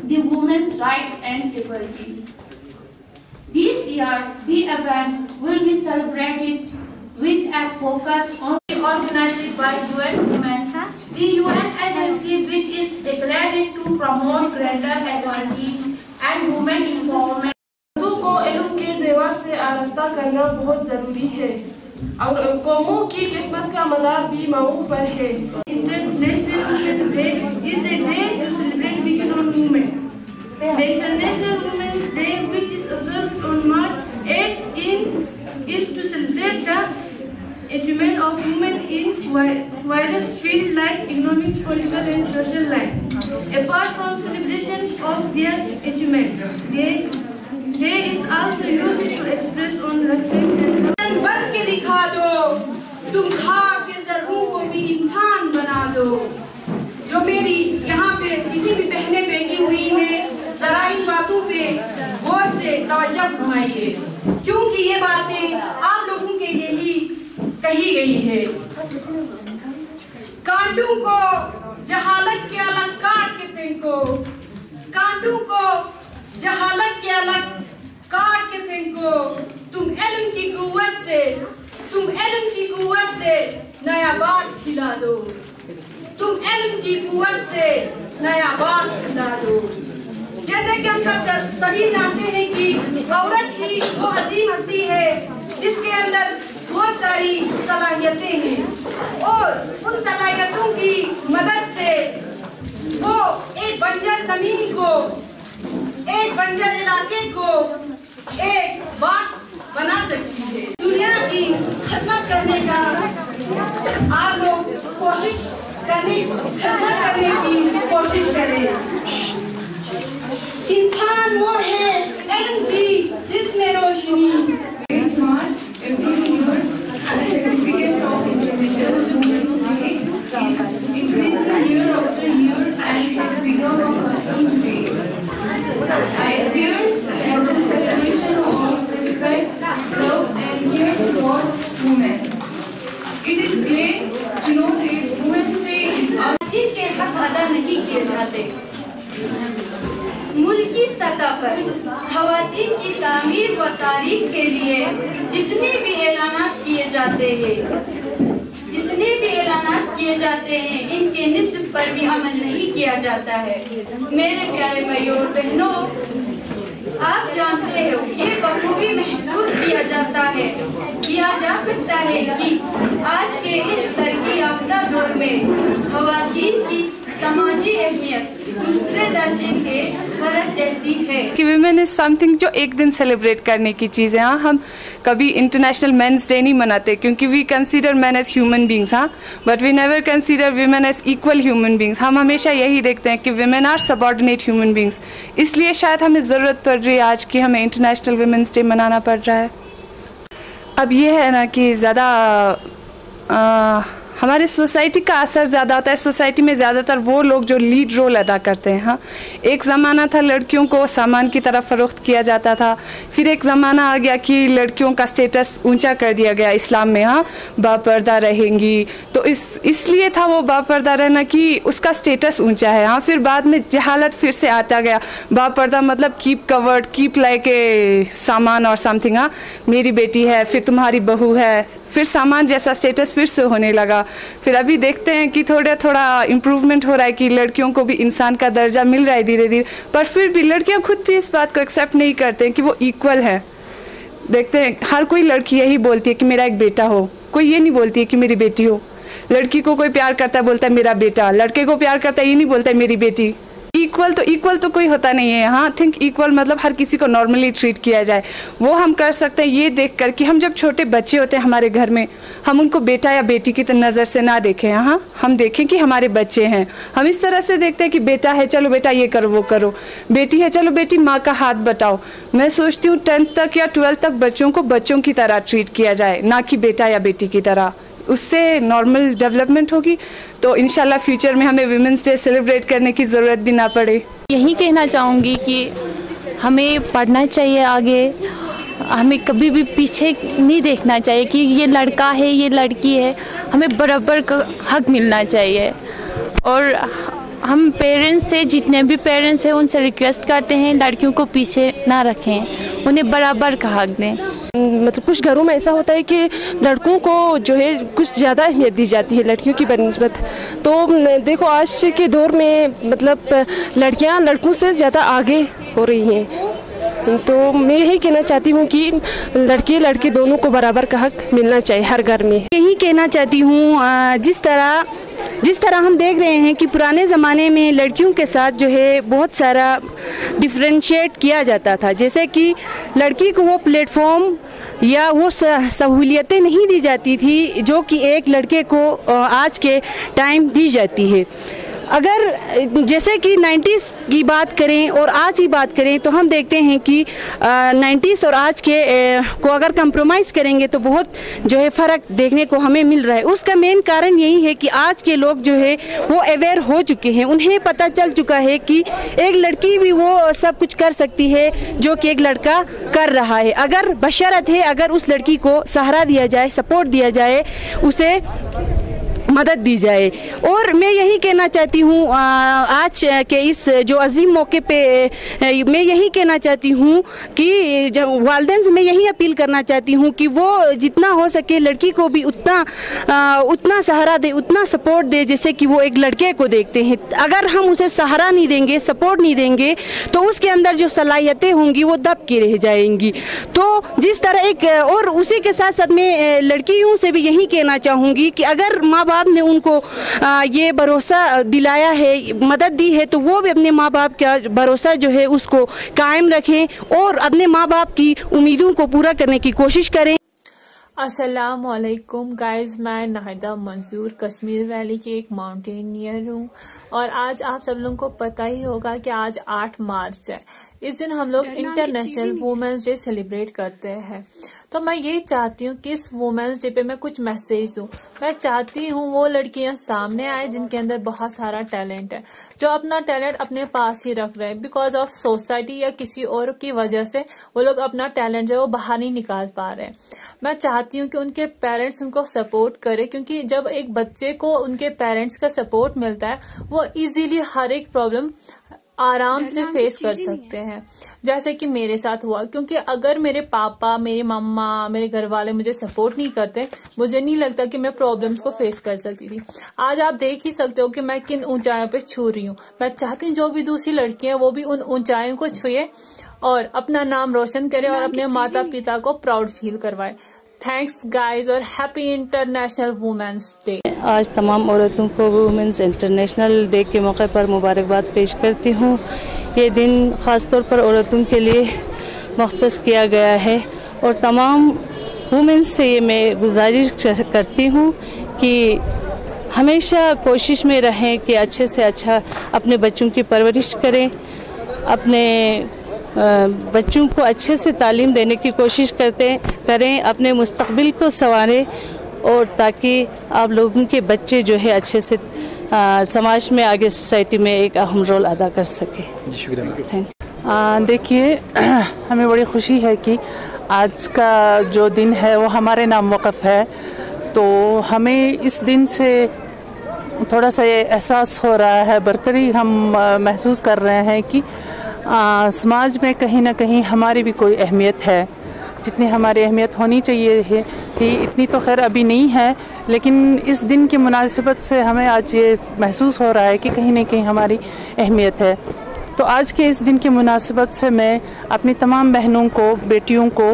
the women's right and equality. This year, the event will be celebrated with a focus on organized by UN Women, the UN agency which is declared to promote gender equality and women empowerment. मर्दों को इल्म के ज़ेवर से आरास्ता करना बहुत ज़रूरी है और कौमों की किस्मत का मदार भी मऊ पर है। International Women's Day is a day to celebrate victory on women. The International Women's Day, which is observed on March 8 is to celebrate the achievement of women in various fields like economics, political and social life. Apart from celebration of their achievement, day is also used to express on respect and बन के दिखा दो, तुम खा के ज़रूर को भी इंसान बना दो। जो मेरी यहाँ पे जितनी भी बहनें बैठी हुई हैं, ज़रा इन बातों पे गौर से तवज्जो घुमाइए, क्योंकि ये बातें आप लोगों के लिए ही कही गई है। कांटों को जहालत के अलग काट के फेंको, कांटों को जहालत के अलग काट के फेंको। तुम इल्म की कुव्वत से नया बाग खिला दो, तुम इल्म की कुव्वत से नया बाग खिला दो। जैसे कि हम सभी जानते हैं कि औरत ही वो अजीम हस्ती है जिसके अंदर बहुत सारी सलाहियतें हैं और उन सलाहियतों की मदद से वो एक बंजर जमीन को, एक बंजर इलाके को एक बाग बना सकती है। दुनिया की खिदमत करने का आप लोग खिदमत करने की कोशिश करें। इंसान वो है इल्म की जिसमें रोशनी। Every year, the significance of International Women's Day is increasing year after year and has become a custom today. It appears as a celebration of respect, love, and care towards women. It is great to know that Women's Day is इनके हक अदा नहीं किए जाते। मुल्की सतह पर ख़वातीन की तामीर व तारीफ के लिए जितने भी ऐलानात किए जाते हैं, इनके निस्ब पर भी अमल नहीं किया जाता है। मेरे प्यारे भाइयों और बहनों, आप जानते हो ये बखूबी महसूस किया जा सकता है कि आज के इस तरक्की याफ्ता दौर में ख़वातीन की समाजी अहमियत दूसरे दर्जे के फर्ज जैसी है कि विमेन इज समथिंग जो एक दिन सेलिब्रेट करने की चीज़ है। हाँ, हम कभी इंटरनेशनल मेंस डे नहीं मनाते क्योंकि we consider man as human beings, हाँ, but we never consider women as equal human beings. हम हमेशा यही देखते हैं कि women are subordinate human beings, इसलिए शायद हमें ज़रूरत पड़ रही है आज कि हमें इंटरनेशनल विमेंस डे मनाना पड़ रहा है। अब ये है ना कि ज़्यादा हमारी सोसाइटी का असर ज़्यादा होता है। सोसाइटी में ज़्यादातर वो लोग जो लीड रोल अदा करते हैं। हाँ, एक ज़माना था लड़कियों को सामान की तरफ फ़रोख्त किया जाता था, फिर एक ज़माना आ गया कि लड़कियों का स्टेटस ऊंचा कर दिया गया इस्लाम में। हाँ, बापर्दा रहेंगी, तो इसलिए था वो बापर्दा रहना कि उसका स्टेटस ऊंचा है। हाँ, फिर बाद में जहालत फिर से आता गया, बापर्दा मतलब keep covered, keep like a सामान और समथिंग। हाँ, मेरी बेटी है, फिर तुम्हारी बहू है, फिर सामान जैसा स्टेटस फिर से होने लगा। फिर अभी देखते हैं कि थोड़ा इम्प्रूवमेंट हो रहा है कि लड़कियों को भी इंसान का दर्जा मिल रहा है धीरे धीरे, पर फिर भी लड़कियां खुद भी इस बात को एक्सेप्ट नहीं करते हैं कि वो इक्वल है। देखते हैं हर कोई लड़की यही बोलती है कि मेरा एक बेटा हो, कोई ये नहीं बोलती है कि मेरी बेटी हो। लड़की को कोई प्यार करता है बोलता है मेरा बेटा, लड़के को प्यार करता है ये नहीं बोलता है मेरी बेटी। इक्वल तो कोई होता नहीं है। हाँ, थिंक इक्वल मतलब हर किसी को नॉर्मली ट्रीट किया जाए। वो हम कर सकते हैं ये देखकर कि हम जब छोटे बच्चे होते हैं हमारे घर में, हम उनको बेटा या बेटी की नज़र से ना देखें। हाँ, हम देखें कि हमारे बच्चे हैं। हम इस तरह से देखते हैं कि बेटा है, चलो बेटा ये करो वो करो, बेटी है, चलो बेटी माँ का हाथ बटाओ। मैं सोचती हूँ 10th तक या 12th तक बच्चों को बच्चों की तरह ट्रीट किया जाए, ना कि बेटा या बेटी की तरह। उससे नॉर्मल डेवलपमेंट होगी, तो इंशाल्लाह फ्यूचर में हमें विमेंस डे सेलिब्रेट करने की ज़रूरत भी ना पड़े। यही कहना चाहूँगी कि हमें पढ़ना चाहिए आगे, हमें कभी भी पीछे नहीं देखना चाहिए कि ये लड़का है ये लड़की है, हमें बराबर का हक मिलना चाहिए। और हम पेरेंट्स से, जितने भी पेरेंट्स हैं उनसे रिक्वेस्ट करते हैं लड़कियों को पीछे ना रखें, उन्हें बराबर का हक दें। मतलब कुछ घरों में ऐसा होता है कि लड़कों को जो है कुछ ज़्यादा अहमियत दी जाती है लड़कियों की बनिस्बत। तो देखो आज के दौर में मतलब लड़कियां लड़कों से ज़्यादा आगे हो रही हैं। तो मैं यही कहना चाहती हूँ कि लड़के लड़के दोनों को बराबर का हक मिलना चाहिए हर घर में। यही कहना चाहती हूँ जिस तरह हम देख रहे हैं कि पुराने ज़माने में लड़कियों के साथ जो है बहुत सारा डिफ्रेंशिएट किया जाता था, जैसे कि लड़की को वो प्लेटफॉर्म या वो सहूलियतें नहीं दी जाती थी जो कि एक लड़के को आज के टाइम दी जाती है। अगर जैसे कि 90s की बात करें और आज की बात करें तो हम देखते हैं कि 90s और आज के को अगर कंप्रोमाइज़ करेंगे तो बहुत जो है फ़र्क देखने को हमें मिल रहा है। उसका मेन कारण यही है कि आज के लोग जो है वो अवेयर हो चुके हैं, उन्हें पता चल चुका है कि एक लड़की भी वो सब कुछ कर सकती है जो कि एक लड़का कर रहा है, अगर बशरत है अगर उस लड़की को सहारा दिया जाए, सपोर्ट दिया जाए, उसे मदद दी जाए। और मैं यही कहना चाहती हूँ आज के इस जो अजीम मौके पे मैं यही कहना चाहती हूँ कि वालिदैन से मैं यही अपील करना चाहती हूँ कि वो जितना हो सके लड़की को भी उतना सहारा दे, उतना सपोर्ट दे जैसे कि वो एक लड़के को देखते हैं। अगर हम उसे सहारा नहीं देंगे, सपोर्ट नहीं देंगे तो उसके अंदर जो सलाहियतें होंगी वो दब के रह जाएंगी। तो जिस तरह एक और उसी के साथ साथ मैं लड़कियों से भी यही कहना चाहूँगी कि अगर माँ बाप ने उनको ये भरोसा दिलाया है, मदद दी है, तो वो भी अपने माँ बाप का भरोसा जो है उसको कायम रखें और अपने माँ बाप की उम्मीदों को पूरा करने की कोशिश करें। अस्सलाम वालेकुम गाइस, मैं नाहिदा मंसूर कश्मीर वैली की एक माउंटेनियर हूँ और आज आप सब लोगों को पता ही होगा कि आज 8 मार्च है। इस दिन हम लोग इंटरनेशनल वुमेन्स डे सेलिब्रेट करते हैं। तो मैं यही चाहती हूँ कि इस वुमेन्स डे पे मैं कुछ मैसेज दूँ। मैं चाहती हूँ वो लड़कियां सामने आए जिनके अंदर बहुत सारा टैलेंट है, जो अपना टैलेंट अपने पास ही रख रहे हैं, बिकॉज ऑफ सोसाइटी या किसी और की वजह से वो लोग अपना टैलेंट जो है वो बाहर नहीं निकाल पा रहे हैं। मैं चाहती हूँ कि उनके पेरेंट्स उनको सपोर्ट करें, क्योंकि जब एक बच्चे को उनके पेरेंट्स का सपोर्ट मिलता है वो इजीली हर एक प्रॉब्लम आराम से फेस कर सकते हैं, जैसे कि मेरे साथ हुआ। क्योंकि अगर मेरे पापा, मेरी मम्मा, मेरे घर वाले मुझे सपोर्ट नहीं करते, मुझे नहीं लगता कि मैं प्रॉब्लम्स को फेस कर सकती थी। आज आप देख ही सकते हो कि मैं किन ऊंचाइयों पे छू रही हूँ। मैं चाहती हूँ जो भी दूसरी लड़कियां वो भी उन ऊंचाइयों को छुए और अपना नाम रोशन करे और अपने माता पिता को प्राउड फील करवाए। थैंक्स गाइस और हैप्पी इंटरनेशनल वुमेन्स डे। आज तमाम औरतों को वुमेन्स इंटरनेशनल डे के मौके पर मुबारकबाद पेश करती हूँ। ये दिन ख़ास तौर पर औरतों के लिए मख्तस किया गया है और तमाम वुमेन्स से ये मैं गुजारिश करती हूँ कि हमेशा कोशिश में रहें कि अच्छे से अच्छा अपने बच्चों की परवरिश करें, अपने बच्चों को अच्छे से तालीम देने की कोशिश करें, अपने मुस्तकबिल को संवारें और ताकि आप लोगों के बच्चे जो है अच्छे से समाज में आगे सोसाइटी में एक अहम रोल अदा कर सके। शुक्रिया। देखिए, हमें बड़ी खुशी है कि आज का जो दिन है वो हमारे नाम वक़्फ़ है, तो हमें इस दिन से थोड़ा सा ये एहसास हो रहा है, बरतरी हम महसूस कर रहे हैं कि समाज में कहीं ना कहीं हमारी भी कोई अहमियत है। जितनी हमारी अहमियत होनी चाहिए है थी इतनी तो खैर अभी नहीं है, लेकिन इस दिन की मुनासिबत से हमें आज ये महसूस हो रहा है कि कहीं ना कहीं हमारी अहमियत है। तो आज के इस दिन की मुनासिबत से मैं अपनी तमाम बहनों को, बेटियों को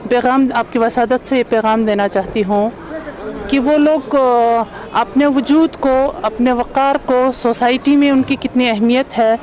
पैगाम, आपकी वसादत से ये पैगाम देना चाहती हूँ कि वो लोग अपने वजूद को, अपने वक़ार को, सोसाइटी में उनकी कितनी अहमियत है,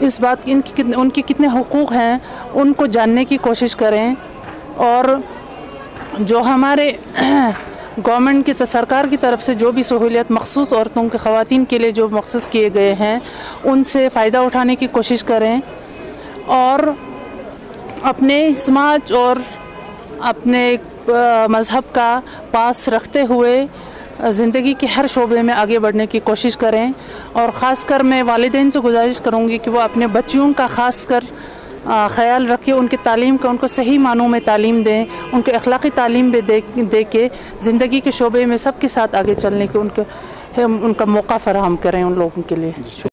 इस बात की उनके कितने हुकूक़ हैं, उनको जानने की कोशिश करें। और जो हमारे गवर्नमेंट की सरकार की तरफ से जो भी सहूलियत मखसूस औरतों के, ख़वातीन के लिए जो मखसूस किए गए हैं, उनसे फ़ायदा उठाने की कोशिश करें और अपने समाज और अपने मज़हब का पास रखते हुए ज़िंदगी के हर शोबे में आगे बढ़ने की कोशिश करें। और ख़ासकर मैं वालिदैन से गुजारिश करूँगी कि वो अपने बच्चियों का ख़ासकर ख़याल रखें, उनकी तालीम का, उनको सही मानों में तालीम दें, उनको अखलाक़ी तालीम भी दे के ज़िंदगी के शोबे में सबके साथ आगे चलने के उनका मौका फ़राहम करें उन लोगों के लिए।